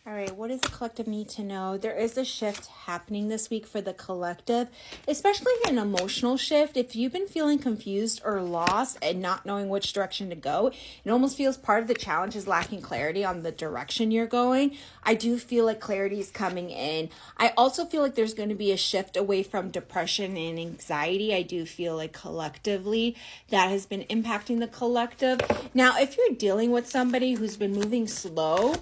All right, what does the collective need to know? There is a shift happening this week for the collective, especially an emotional shift. If you've been feeling confused or lost and not knowing which direction to go, it almost feels part of the challenge is lacking clarity on the direction you're going. I do feel like clarity is coming in. I also feel like there's going to be a shift away from depression and anxiety. I do feel like collectively that has been impacting the collective. Now, if you're dealing with somebody who's been moving slow,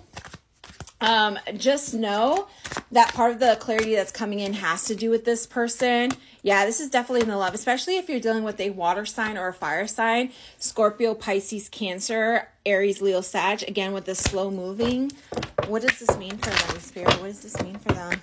just know that part of the clarity that's coming in has to do with this person. Yeah, this is definitely in the love, especially if you're dealing with a water sign or a fire sign, Scorpio, Pisces, Cancer, Aries, Leo, Sag, again, with the slow moving. What does this mean for them, Spirit? What does this mean for them?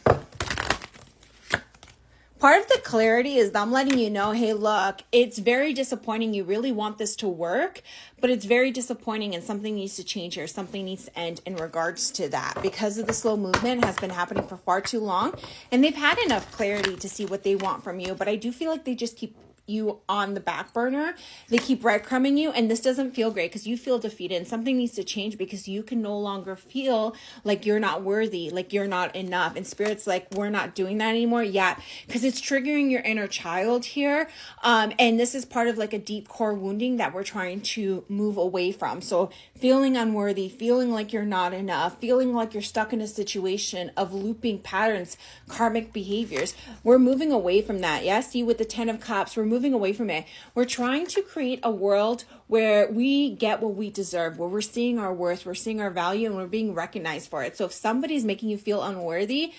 Part of the clarity is them letting you know, hey, look, it's very disappointing. You really want this to work, but it's very disappointing and something needs to change here. Something needs to end in regards to that because of the slow movement has been happening for far too long. And they've had enough clarity to see what they want from you. But I do feel like they just keep you on the back burner. They keep breadcrumbing you, and this doesn't feel great because you feel defeated, and something needs to change because you can no longer feel like you're not worthy, like you're not enough. And Spirit's like, we're not doing that anymore. Yeah, because it's triggering your inner child here. And this is part of like a deep core wounding that we're trying to move away from. So feeling unworthy, feeling like you're not enough, feeling like you're stuck in a situation of looping patterns, karmic behaviors. We're moving away from that. Yeah, see, with the 10 of Cups, we're moving away from it. We're trying to create a world where we get what we deserve, where we're seeing our worth, we're seeing our value, and we're being recognized for it. So if somebody's making you feel unworthy,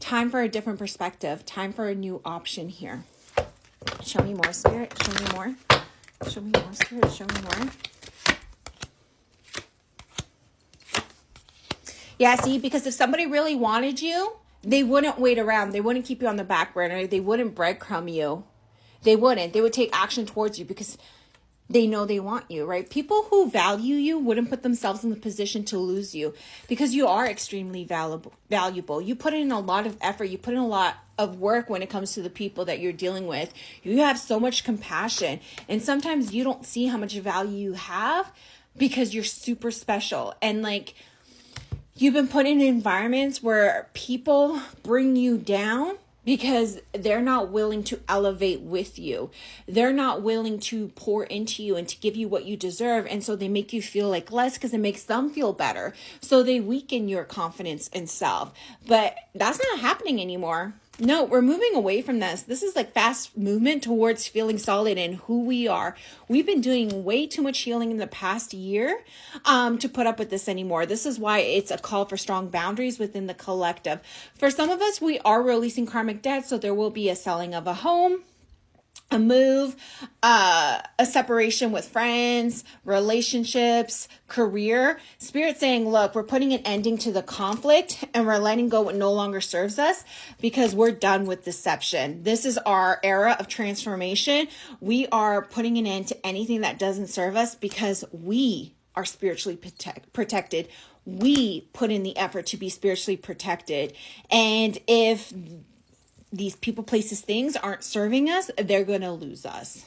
time for a different perspective, time for a new option here. Show me more, Spirit. Show me more. Show me more, Spirit. Show me more. Yeah, see, because if somebody really wanted you, they wouldn't wait around. They wouldn't keep you on the back burner. They wouldn't breadcrumb you. They wouldn't. They would take action towards you because they know they want you, right? People who value you wouldn't put themselves in the position to lose you because you are extremely valuable. You put in a lot of effort. You put in a lot of work when it comes to the people that you're dealing with. You have so much compassion. And sometimes you don't see how much value you have because you're super special. And like, you've been put in environments where people bring you down because they're not willing to elevate with you. They're not willing to pour into you and to give you what you deserve. And so they make you feel like less because it makes them feel better. So they weaken your confidence in self. But that's not happening anymore. No, we're moving away from this. This is like fast movement towards feeling solid in who we are. We've been doing way too much healing in the past year to put up with this anymore. This is why it's a call for strong boundaries within the collective. For some of us, we are releasing karmic debt, so there will be a selling of a home, a move, a separation with friends, relationships, career. Spirit saying, look, we're putting an ending to the conflict and we're letting go what no longer serves us because we're done with deception. This is our era of transformation. We are putting an end to anything that doesn't serve us because we are spiritually protected. We put in the effort to be spiritually protected. And if these people, places, things aren't serving us, they're going to lose us.